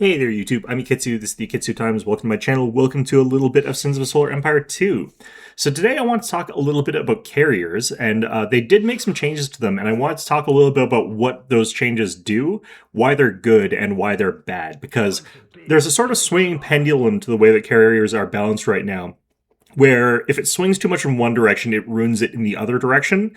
Hey there, YouTube. I'm Ikitsu. This is the Ikitsu Times. Welcome to my channel. Welcome to a little bit of Sins of a Solar Empire 2. So today I want to talk a little bit about carriers, and they did make some changes to them, and I wanted to talk a little bit about what those changes do, why they're good, and why they're bad, because there's a sort of swinging pendulum to the way that carriers are balanced right now, where if it swings too much in one direction, it ruins it in the other direction.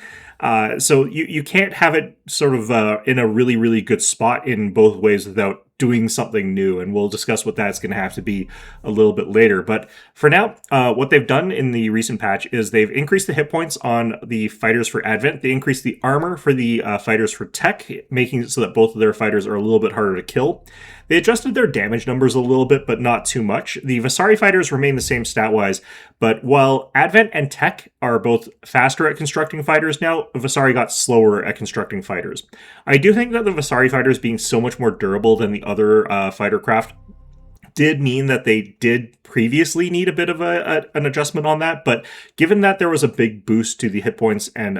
So you can't have it sort of in a really, really good spot in both ways without doing something new, and we'll discuss what that's going to have to be a little bit later. But for now, what they've done in the recent patch is they've increased the hit points on the fighters for Advent. They increased the armor for the fighters for Tech, making it so that both of their fighters are a little bit harder to kill. They adjusted their damage numbers a little bit, but not too much. The Vasari fighters remain the same stat-wise, but while Advent and Tech are both faster at constructing fighters now, Vasari got slower at constructing fighters. I do think that the Vasari fighters being so much more durable than the other fighter craft did mean that they did previously need a bit of an adjustment on that, but given that there was a big boost to the hit points and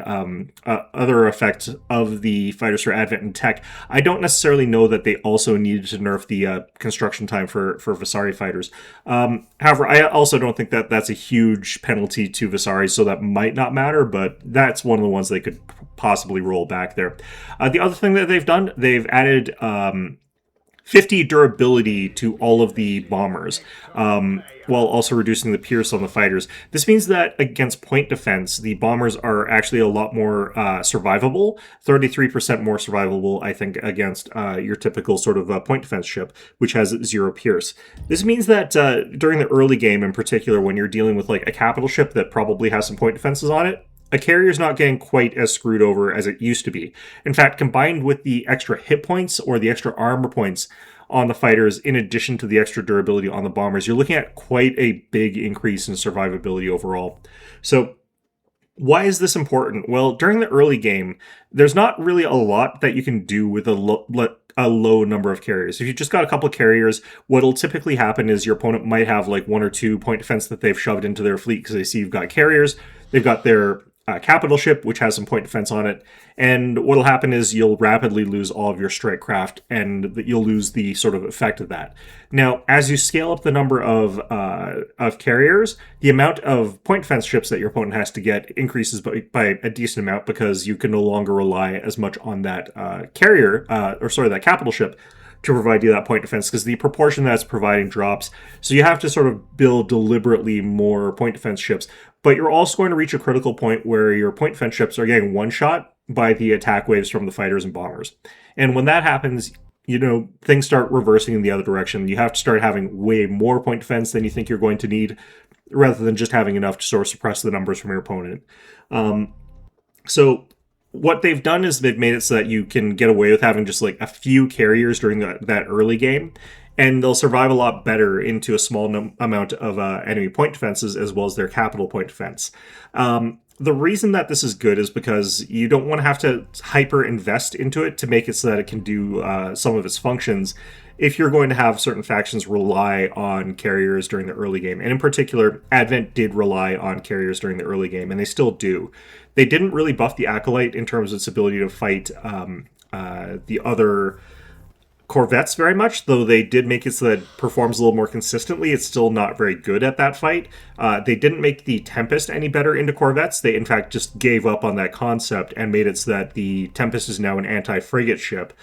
other effects of the fighters for Advent and Tech, I don't necessarily know that they also needed to nerf the construction time for Vasari fighters. However, I also don't think that that's a huge penalty to Vasari, so that might not matter, but that's one of the ones they could possibly roll back there. The other thing that they've done, they've added 50 durability to all of the bombers, while also reducing the pierce on the fighters. This means that against point defense, the bombers are actually a lot more survivable, 33% more survivable, I think, against your typical sort of point defense ship, which has 0 pierce. This means that during the early game in particular, when you're dealing with like a capital ship that probably has some point defenses on it, a carrier's not getting quite as screwed over as it used to be. In fact, combined with the extra hit points or the extra armor points on the fighters, in addition to the extra durability on the bombers, you're looking at quite a big increase in survivability overall. So why is this important? Well, during the early game, there's not really a lot that you can do with a low number of carriers. If you just got a couple of carriers, what'll typically happen is your opponent might have like 1 or 2 point defense that they've shoved into their fleet because they see you've got carriers. They've got their capital ship, which has some point defense on it, and what'll happen is you'll rapidly lose all of your strike craft, and you'll lose the sort of effect of that. Now, as you scale up the number of carriers, the amount of point defense ships that your opponent has to get increases by a decent amount, because you can no longer rely as much on that that capital ship to provide you that point defense, because the proportion that's providing drops. So you have to sort of build deliberately more point defense ships, but you're also going to reach a critical point where your point defense ships are getting one-shot by the attack waves from the fighters and bombers. And when that happens, things start reversing in the other direction. You have to start having way more point defense than you think you're going to need, rather than just having enough to sort of suppress the numbers from your opponent. So what they've done is they've made it so that you can get away with having just like a few carriers during that early game, and they'll survive a lot better into a small amount of enemy point defenses, as well as their capital point defense. The reason that this is good is because you don't want to have to hyper invest into it to make it so that it can do some of its functions, if you're going to have certain factions rely on carriers during the early game. And in particular, Advent did rely on carriers during the early game, and they still do. They didn't really buff the Acolyte in terms of its ability to fight the other corvettes very much, though they did make it so that it performs a little more consistently. It's still not very good at that fight. They didn't make the Tempest any better into corvettes. They, in fact, just gave up on that concept and made it so that the Tempest is now an anti-frigate ship,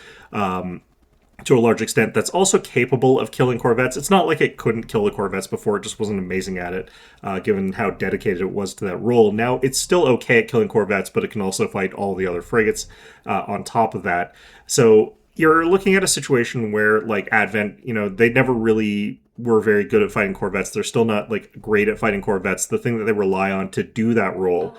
to a large extent, that's also capable of killing corvettes. It's not like it couldn't kill the corvettes before, it just wasn't amazing at it, given how dedicated it was to that role. Now, it's still okay at killing corvettes, but it can also fight all the other frigates on top of that. So you're looking at a situation where, like Advent, they never really were very good at fighting corvettes. They're still not like great at fighting corvettes. The thing that they rely on to do that role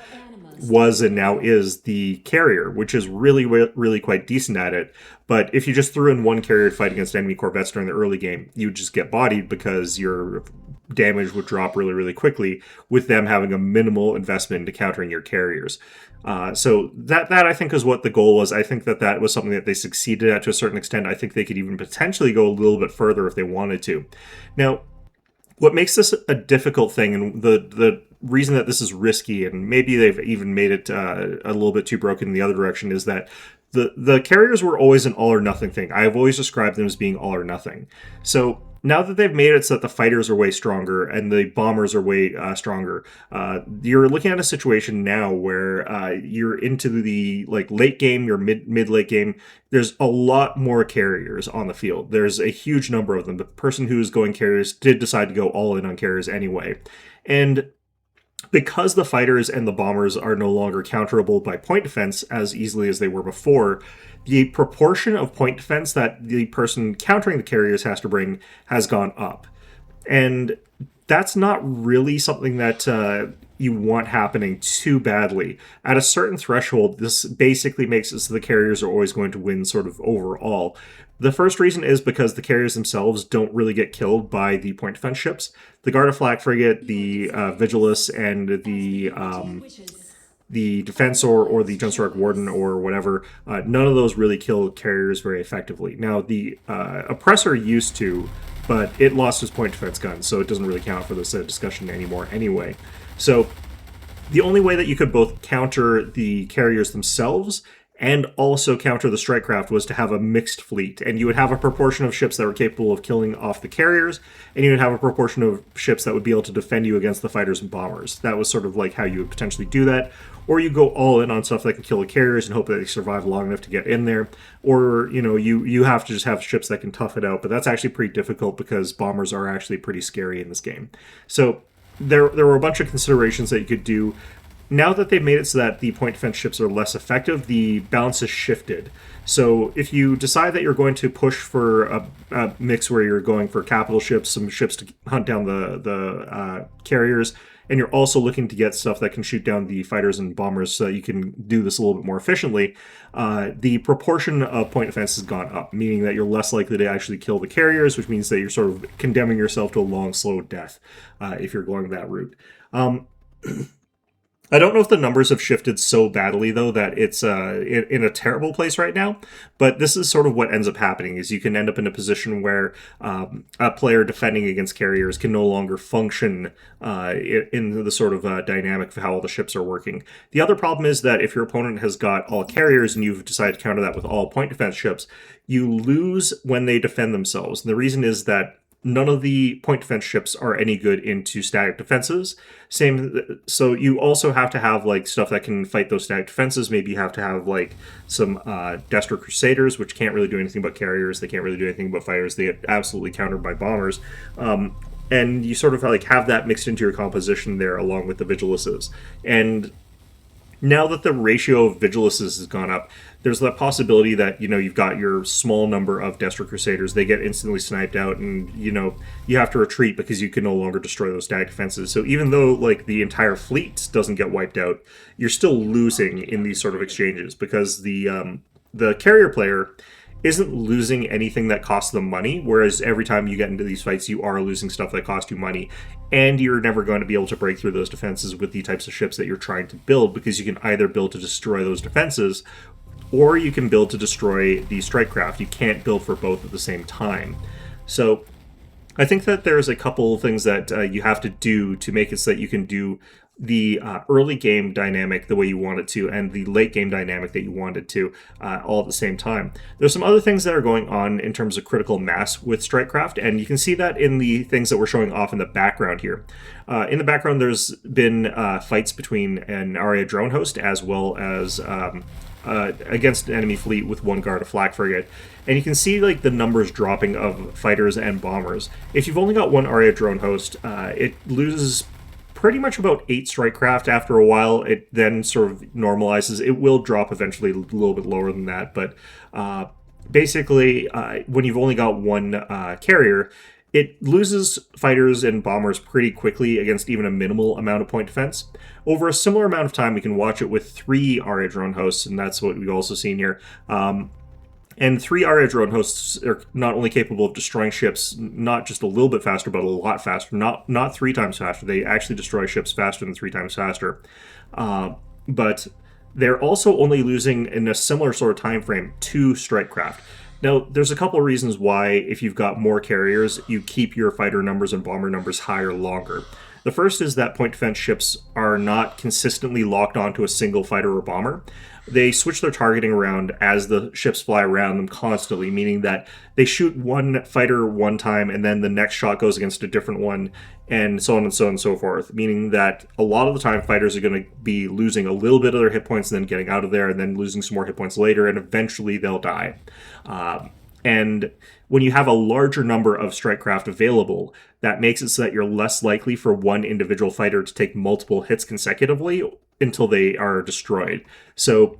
was and now is the carrier, which is really, really quite decent at it. But if you just threw in one carrier to fight against enemy corvettes during the early game, you'd just get bodied because your damage would drop really, really quickly, with them having a minimal investment into countering your carriers. So that I think is what the goal was. I think that was something that they succeeded at to a certain extent. I think they could even potentially go a little bit further if they wanted to. Now, what makes this a difficult thing, and the reason that this is risky, and maybe they've even made it a little bit too broken in the other direction, is that The carriers were always an all or nothing thing. I've always described them as being all or nothing. So now that they've made it so that the fighters are way stronger and the bombers are way stronger, you're looking at a situation now where you're into the like late game, your mid late game. There's a lot more carriers on the field. There's a huge number of them. The person who's going carriers did decide to go all in on carriers anyway, and because the fighters and the bombers are no longer counterable by point defense as easily as they were before, the proportion of point defense that the person countering the carriers has to bring has gone up. And that's not really something that you want happening too badly. At a certain threshold, this basically makes it so the carriers are always going to win sort of overall. The first reason is because the carriers themselves don't really get killed by the point defense ships. The Garda Flak Frigate, the Vigilus, and the Defensor or the Junstark Warden or whatever, none of those really kill carriers very effectively. Now, the Oppressor used to, but it lost its point defense gun, so it doesn't really count for this discussion anymore anyway. So the only way that you could both counter the carriers themselves and also counter the strike craft was to have a mixed fleet. And you would have a proportion of ships that were capable of killing off the carriers, and you would have a proportion of ships that would be able to defend you against the fighters and bombers. That was sort of like how you would potentially do that. Or you go all in on stuff that can kill the carriers and hope that they survive long enough to get in there. Or, you have to just have ships that can tough it out. But that's actually pretty difficult because bombers are actually pretty scary in this game. So there were a bunch of considerations that you could do. Now that they've made it so that the point defense ships are less effective, the balance has shifted. So if you decide that you're going to push for a mix where you're going for capital ships, some ships to hunt down the carriers, and you're also looking to get stuff that can shoot down the fighters and bombers so that you can do this a little bit more efficiently, the proportion of point defense has gone up, meaning that you're less likely to actually kill the carriers, which means that you're sort of condemning yourself to a long, slow death if you're going that route. I don't know if the numbers have shifted so badly, though, that it's in a terrible place right now. But this is sort of what ends up happening, is you can end up in a position where a player defending against carriers can no longer function in the sort of dynamic of how all the ships are working. The other problem is that if your opponent has got all carriers and you've decided to counter that with all point defense ships, you lose when they defend themselves. And the reason is that none of the point defense ships are any good into static defenses. So you also have to have like stuff that can fight those static defenses. Maybe you have to have like some Destro Crusaders, which can't really do anything but carriers. They can't really do anything but fighters. They get absolutely countered by bombers. And you sort of like have that mixed into your composition there along with the Vigiluses. And now that the ratio of Vigiluses has gone up, there's the possibility that, you've got your small number of Destro Crusaders, they get instantly sniped out, and, you have to retreat because you can no longer destroy those static defenses. So even though, like, the entire fleet doesn't get wiped out, you're still losing in these sort of exchanges because the carrier player isn't losing anything that costs them money, whereas every time you get into these fights, you are losing stuff that costs you money, and you're never going to be able to break through those defenses with the types of ships that you're trying to build, because you can either build to destroy those defenses, or you can build to destroy the strike craft. You can't build for both at the same time. So I think that there's a couple of things that you have to do to make it so that you can do the early game dynamic the way you want it to and the late game dynamic that you want it to all at the same time. There's some other things that are going on in terms of critical mass with Strikecraft, and you can see that in the things that we're showing off in the background here. In the background, there's been fights between an Aria drone host as well as against an enemy fleet with one Garda Flak Frigate. And you can see like the numbers dropping of fighters and bombers. If you've only got one Aria drone host, it loses pretty much about 8 strike craft after a while. It then sort of normalizes. It will drop eventually a little bit lower than that, but basically when you've only got one carrier, it loses fighters and bombers pretty quickly against even a minimal amount of point defense. Over a similar amount of time, we can watch it with 3 Aria drone hosts, and that's what we've also seen here. And 3 Aria drone hosts are not only capable of destroying ships, not just a little bit faster, but a lot faster. Not 3 times faster. They actually destroy ships faster than 3 times faster. But they're also only losing, in a similar sort of time frame, 2 strike craft. Now, there's a couple of reasons why, if you've got more carriers, you keep your fighter numbers and bomber numbers higher longer. The first is that point defense ships are not consistently locked onto a single fighter or bomber. they switch their targeting around as the ships fly around them constantly, meaning that they shoot one fighter one time and then the next shot goes against a different one, and so on and so on and so forth, meaning that a lot of the time fighters are going to be losing a little bit of their hit points and then getting out of there and then losing some more hit points later, and eventually they'll die. And when you have a larger number of strike craft available, that makes it so that you're less likely for one individual fighter to take multiple hits consecutively until they are destroyed. So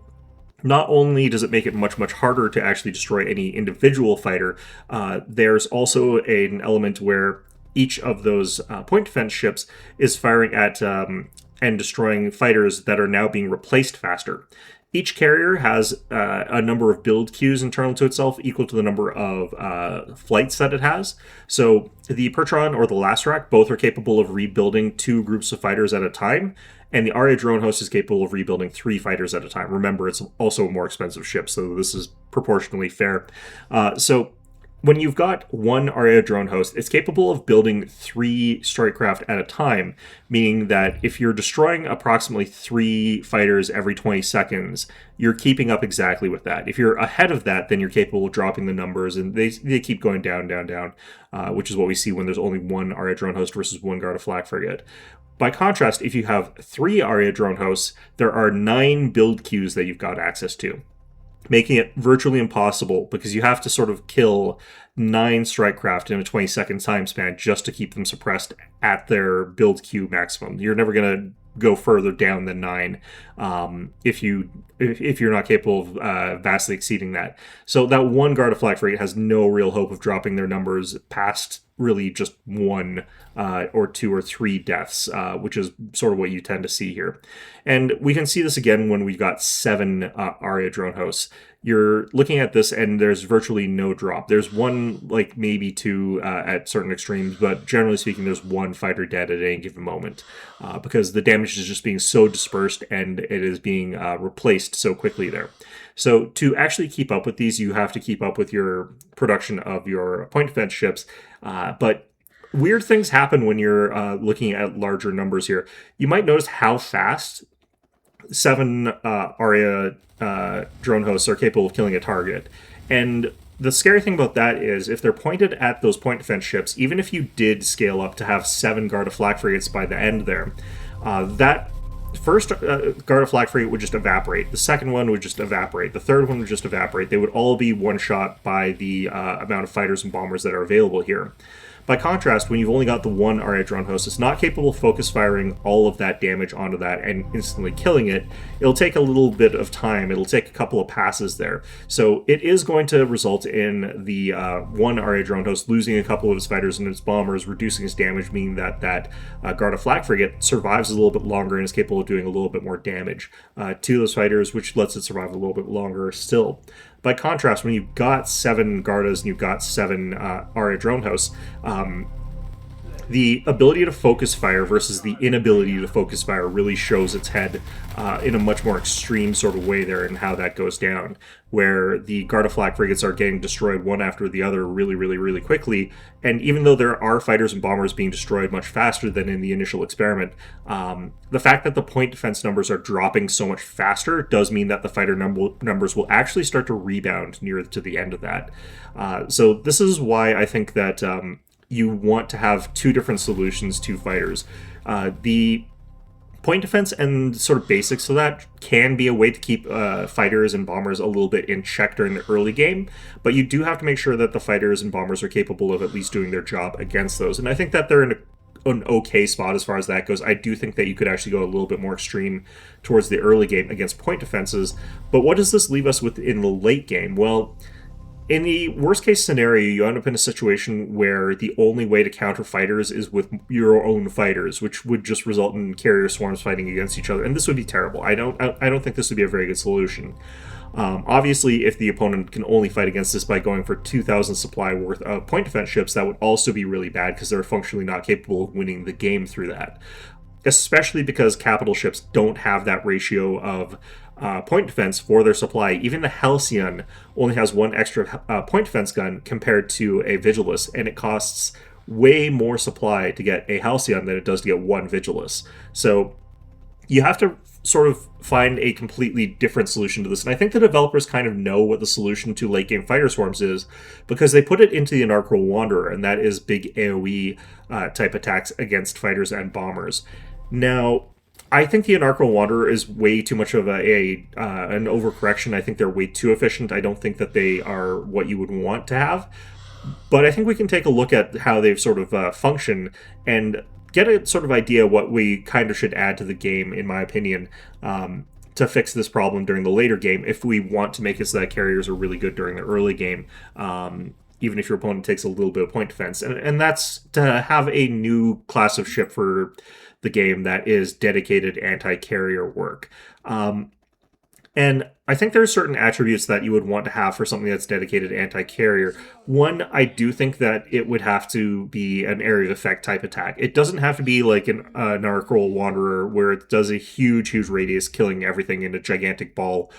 not only does it make it much, much harder to actually destroy any individual fighter, there's also an element where each of those point defense ships is firing at and destroying fighters that are now being replaced faster. Each carrier has a number of build queues internal to itself equal to the number of flights that it has. So the Pertron or the Lacerak both are capable of rebuilding 2 groups of fighters at a time, and the Aria drone host is capable of rebuilding 3 fighters at a time. Remember, it's also a more expensive ship, so this is proportionally fair. So when you've got one Aria drone host, it's capable of building 3 strike craft at a time, meaning that if you're destroying approximately 3 fighters every 20 seconds, you're keeping up exactly with that. If you're ahead of that, then you're capable of dropping the numbers, and they keep going down, down, down, which is what we see when there's only one Aria drone host versus one Guard of Flak frigate. By contrast, if you have 3 Aria drone hosts, there are 9 build queues that you've got access to, making it virtually impossible because you have to sort of kill 9 strike craft in a 20-second time span just to keep them suppressed at their build queue maximum. You're never going to go further down than 9 if you're not capable of vastly exceeding that. So that one Guard of Flak frigate has no real hope of dropping their numbers past really just 1 or 2 or 3 deaths, which is sort of what you tend to see here. And we can see this again when we've got 7 Aria drone hosts. You're looking at this and there's virtually no drop. There's 1, like maybe 2 at certain extremes, but generally speaking, there's 1 fighter dead at any given moment because the damage is just being so dispersed and it is being replaced so quickly there. So to actually keep up with these, you have to keep up with your production of your point defense ships, but weird things happen when you're looking at larger numbers here. You might notice how fast 7 Aria drone hosts are capable of killing a target. And the scary thing about that is if they're pointed at those point defense ships, even if you did scale up to have 7 Guard of Flak frigates by the end there, that first Guard of Flak frigate would just evaporate. The second one would just evaporate. The third one would just evaporate. They would all be one-shot by the amount of fighters and bombers that are available here. By contrast, when you've only got the 1 Aria drone host, it's not capable of focus firing all of that damage onto that and instantly killing it. It'll take a little bit of time. It'll take a couple of passes there. So it is going to result in the 1 Aria drone host losing a couple of its fighters and its bombers, reducing its damage, meaning that Guard of Flak frigate survives a little bit longer and is capable of doing a little bit more damage to those fighters, which lets it survive a little bit longer still. By contrast, when you've got 7 Gardas and you've got 7 Aria drone hosts, the ability to focus fire versus the inability to focus fire really shows its head in a much more extreme sort of way there, and how that goes down, where the Guard of Flak frigates are getting destroyed one after the other really, really, really quickly. And even though there are fighters and bombers being destroyed much faster than in the initial experiment, the fact that the point defense numbers are dropping so much faster does mean that the fighter numbers will actually start to rebound near to the end of that. So this is why I think that you want to have 2 different solutions to fighters. The point defense and sort of basics of that can be a way to keep fighters and bombers a little bit in check during the early game, but you do have to make sure that the fighters and bombers are capable of at least doing their job against those. And I think that they're in an okay spot as far as that goes. I do think that you could actually go a little bit more extreme towards the early game against point defenses. But what does this leave us with in the late game? Well, in the worst case scenario, you end up in a situation where the only way to counter fighters is with your own fighters, which would just result in carrier swarms fighting against each other, and this would be terrible. I don't think this would be a very good solution. Obviously, if the opponent can only fight against this by going for 2,000 supply worth of point defense ships, that would also be really bad because they're functionally not capable of winning the game through that. Especially because capital ships don't have that ratio of point defense for their supply. Even the Halcyon only has 1 extra point defense gun compared to a Vigilus, and it costs way more supply to get a Halcyon than it does to get 1 Vigilus. So you have to sort of find a completely different solution to this. And I think the developers kind of know what the solution to late game fighter swarms is, because they put it into the Anarchical Wanderer, and that is big AoE type attacks against fighters and bombers. Now, I think the Anarchical Wanderer is way too much of an overcorrection. I think they're way too efficient. I don't think that they are what you would want to have. But I think we can take a look at how they've sort of functioned and get a sort of idea what we kind of should add to the game, in my opinion, to fix this problem during the later game if we want to make it so that carriers are really good during the early game, even if your opponent takes a little bit of point defense. And that's to have a new class of ship for the game that is dedicated anti-carrier work. And I think there are certain attributes that you would want to have for something that's dedicated anti-carrier. One, I do think that it would have to be an area of effect type attack. It doesn't have to be like an Anarchical Wanderer where it does a huge radius, killing everything in a gigantic ball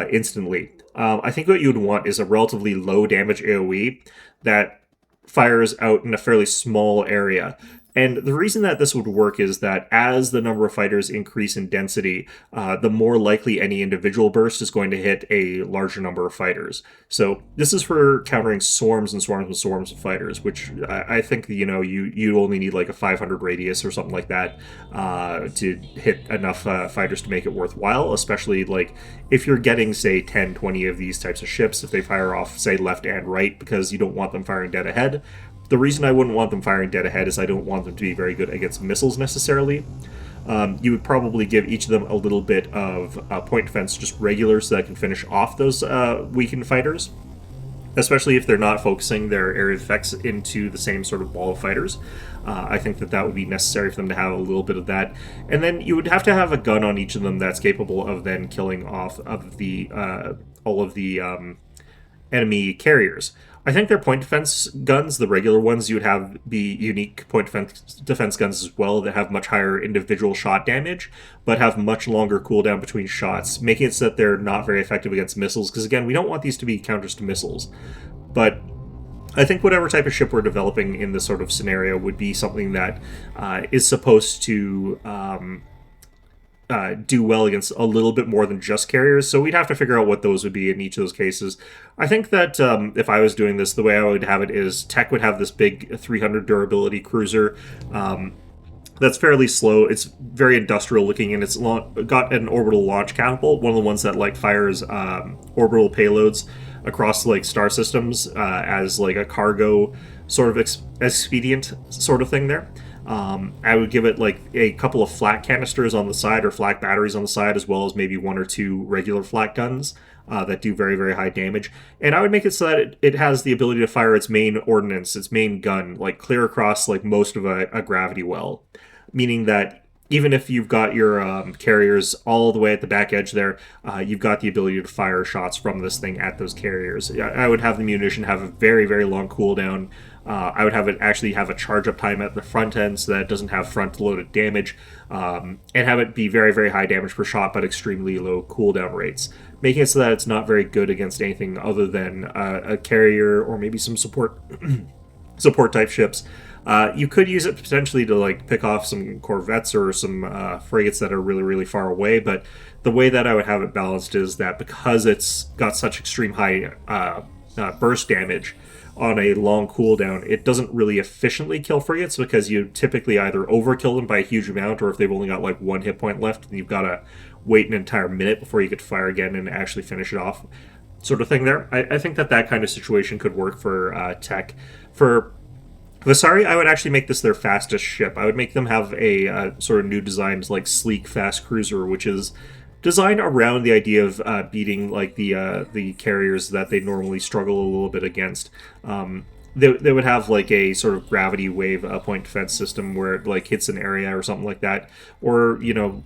instantly. I think what you would want is a relatively low damage AoE that fires out in a fairly small area. And the reason that this would work is that as the number of fighters increase in density, the more likely any individual burst is going to hit a larger number of fighters. So this is for countering swarms and swarms and swarms of fighters, which I think, you only need like a 500 radius or something like that to hit enough fighters to make it worthwhile, especially like if you're getting, say, 10, 20 of these types of ships, if they fire off, say, left and right, because you don't want them firing dead ahead. The reason I wouldn't want them firing dead ahead is I don't want them to be very good against missiles necessarily. You would probably give each of them a little bit of point defense, just regular, so that can finish off those weakened fighters, especially if they're not focusing their area of effects into the same sort of ball of fighters. I think that would be necessary for them to have a little bit of that. And then you would have to have a gun on each of them that's capable of then killing off of the all of the enemy carriers. I think their point defense guns, the regular ones, you would have be unique point defense guns as well that have much higher individual shot damage, but have much longer cooldown between shots, making it so that they're not very effective against missiles, because again, we don't want these to be counters to missiles. But I think whatever type of ship we're developing in this sort of scenario would be something that is supposed to do well against a little bit more than just carriers, so we'd have to figure out what those would be in each of those cases. I think that if I was doing this, the way I would have it is Tech would have this big 300 durability cruiser that's fairly slow. It's very industrial looking, and it's got an orbital launch catapult, one of the ones that like fires orbital payloads across like star systems as like a cargo sort of expedient sort of thing there. I would give it like a couple of flat canisters on the side or flat batteries on the side, as well as maybe one or two regular flat guns that do very, very high damage. And I would make it so that it has the ability to fire its main ordnance, its main gun, like clear across like most of a gravity well. Meaning that even if you've got your carriers all the way at the back edge there, you've got the ability to fire shots from this thing at those carriers. I would have the munition have a very, very long cooldown. I would have it actually have a charge up time at the front end so that it doesn't have front loaded damage, and have it be very, very high damage per shot but extremely low cooldown rates, making it so that it's not very good against anything other than a carrier or maybe some support support type ships. You could use it potentially to like pick off some corvettes or some frigates that are really, really far away, but the way that I would have it balanced is that because it's got such extreme high burst damage on a long cooldown, it doesn't really efficiently kill frigates, because you typically either overkill them by a huge amount, or if they've only got like one hit point left, then you've got to wait an entire minute before you get to fire again and actually finish it off, sort of thing there. I think that kind of situation could work for Tech. For Vasari, I would actually make this their fastest ship. I would make them have a sort of new designed, like sleek, fast cruiser, which is designed around the idea of beating like the carriers that they normally struggle a little bit against. They would have like a sort of gravity wave point defense system where it like hits an area or something like that, or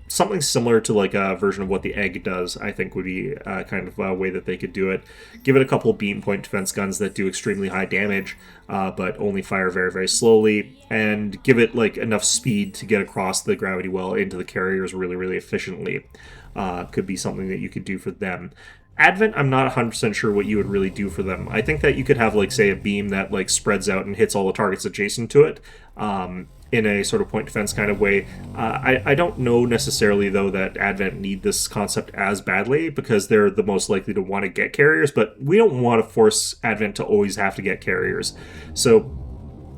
something similar to like a version of what the Egg does. I think would be kind of a way that they could do it. Give it a couple beam point defense guns that do extremely high damage, but only fire very, very slowly, and give it like enough speed to get across the gravity well into the carriers really, really efficiently. Could be something that you could do for them. Advent, I'm not 100% sure what you would really do for them. I think that you could have, like, say, a beam that, like, spreads out and hits all the targets adjacent to it. in a sort of point defense kind of way. I don't know necessarily, though, that Advent need this concept as badly, because they're the most likely to want to get carriers, but we don't want to force Advent to always have to get carriers. So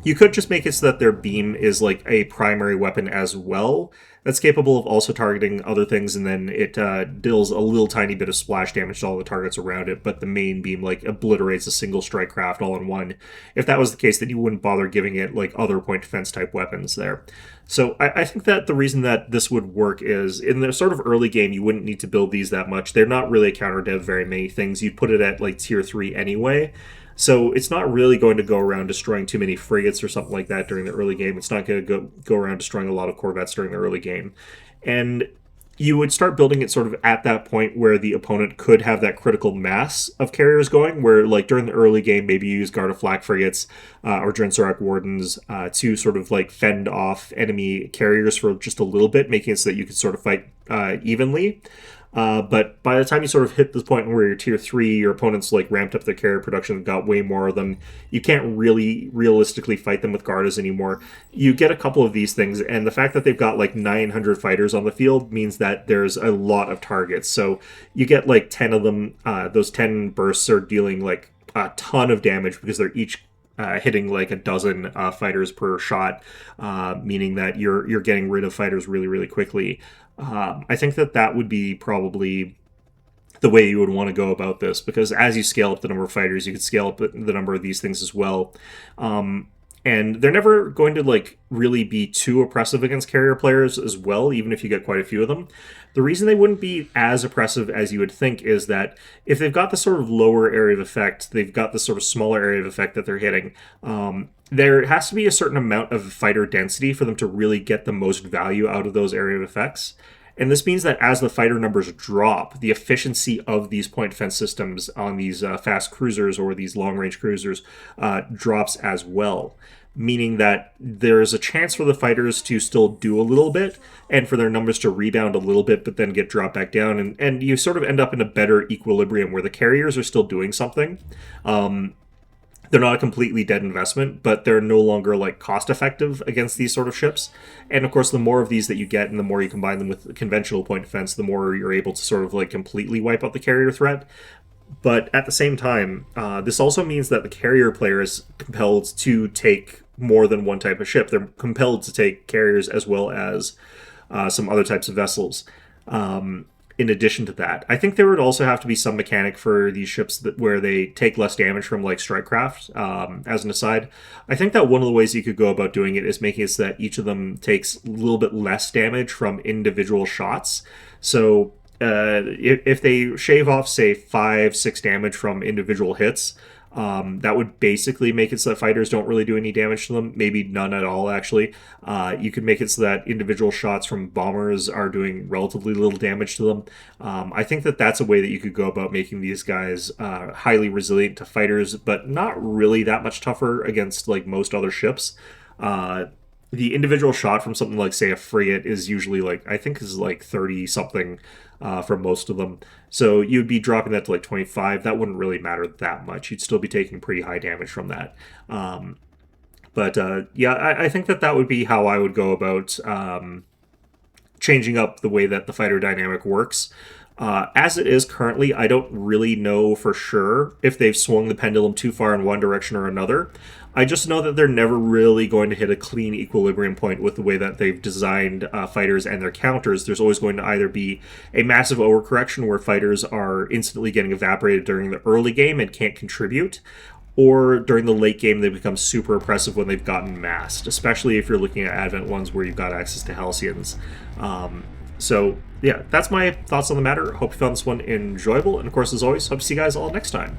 you could just make it so that their beam is like a primary weapon as well, that's capable of also targeting other things, and then it deals a little tiny bit of splash damage to all the targets around it, but the main beam like obliterates a single strike craft all in one. If that was the case, then you wouldn't bother giving it like other point defense type weapons there. So I think that the reason that this would work is in the sort of early game, you wouldn't need to build these that much. They're not really a counter to very many things. You'd put it at like tier 3 anyway. So it's not really going to go around destroying too many frigates or something like that during the early game. It's not going to go around destroying a lot of corvettes during the early game. And you would start building it sort of at that point where the opponent could have that critical mass of carriers going, where like during the early game, maybe you use Guard of Flak frigates or Drensorach Wardens to sort of like fend off enemy carriers for just a little bit, making it so that you could sort of fight evenly. But by the time you sort of hit the point where you're tier 3, your opponent's like ramped up their carrier production, got way more of them, you can't really realistically fight them with Gardas anymore. You get a couple of these things, and the fact that they've got like 900 fighters on the field means that there's a lot of targets. So you get like 10 of them. Those 10 bursts are dealing like a ton of damage because they're each hitting like a dozen fighters per shot, meaning that you're getting rid of fighters really, really quickly. I think that would be probably the way you would want to go about this, because as you scale up the number of fighters, you could scale up the number of these things as well. And they're never going to like really be too oppressive against carrier players as well, even if you get quite a few of them. The reason they wouldn't be as oppressive as you would think is that if they've got the sort of lower area of effect, they've got the sort of smaller area of effect that they're hitting, there has to be a certain amount of fighter density for them to really get the most value out of those area of effects. And this means that as the fighter numbers drop, the efficiency of these point defense systems on these fast cruisers or these long-range cruisers drops as well, meaning that there's a chance for the fighters to still do a little bit and for their numbers to rebound a little bit but then get dropped back down. And you sort of end up in a better equilibrium where the carriers are still doing something. They're not a completely dead investment, but they're no longer like cost effective against these sort of ships. And of course, the more of these that you get and the more you combine them with conventional point defense, the more you're able to sort of like completely wipe out the carrier threat. But at the same time, this also means that the carrier player is compelled to take more than one type of ship. They're compelled to take carriers as well as some other types of vessels. In addition to that, I think there would also have to be some mechanic for these ships where they take less damage from like strike craft. As an aside, I think that one of the ways you could go about doing it is making it so that each of them takes a little bit less damage from individual shots. So if they shave off, say, 5-6 damage from individual hits, that would basically make it so that fighters don't really do any damage to them. Maybe none at all, actually. You could make it so that individual shots from bombers are doing relatively little damage to them. I think that that's a way that you could go about making these guys highly resilient to fighters, but not really that much tougher against like most other ships. The individual shot from something like, say, a frigate is usually like, I think is like 30 something for most of them. So you'd be dropping that to like 25. That wouldn't really matter that much. You'd still be taking pretty high damage from that. Yeah, I think that would be how I would go about changing up the way that the fighter dynamic works. As it is currently, I don't really know for sure if they've swung the pendulum too far in one direction or another. I just know that they're never really going to hit a clean equilibrium point with the way that they've designed fighters and their counters. There's always going to either be a massive overcorrection where fighters are instantly getting evaporated during the early game and can't contribute, or during the late game they become super oppressive when they've gotten massed, especially if you're looking at Advent ones where you've got access to Halcyons. So yeah, that's my thoughts on the matter. Hope you found this one enjoyable, and of course, as always, hope to see you guys all next time.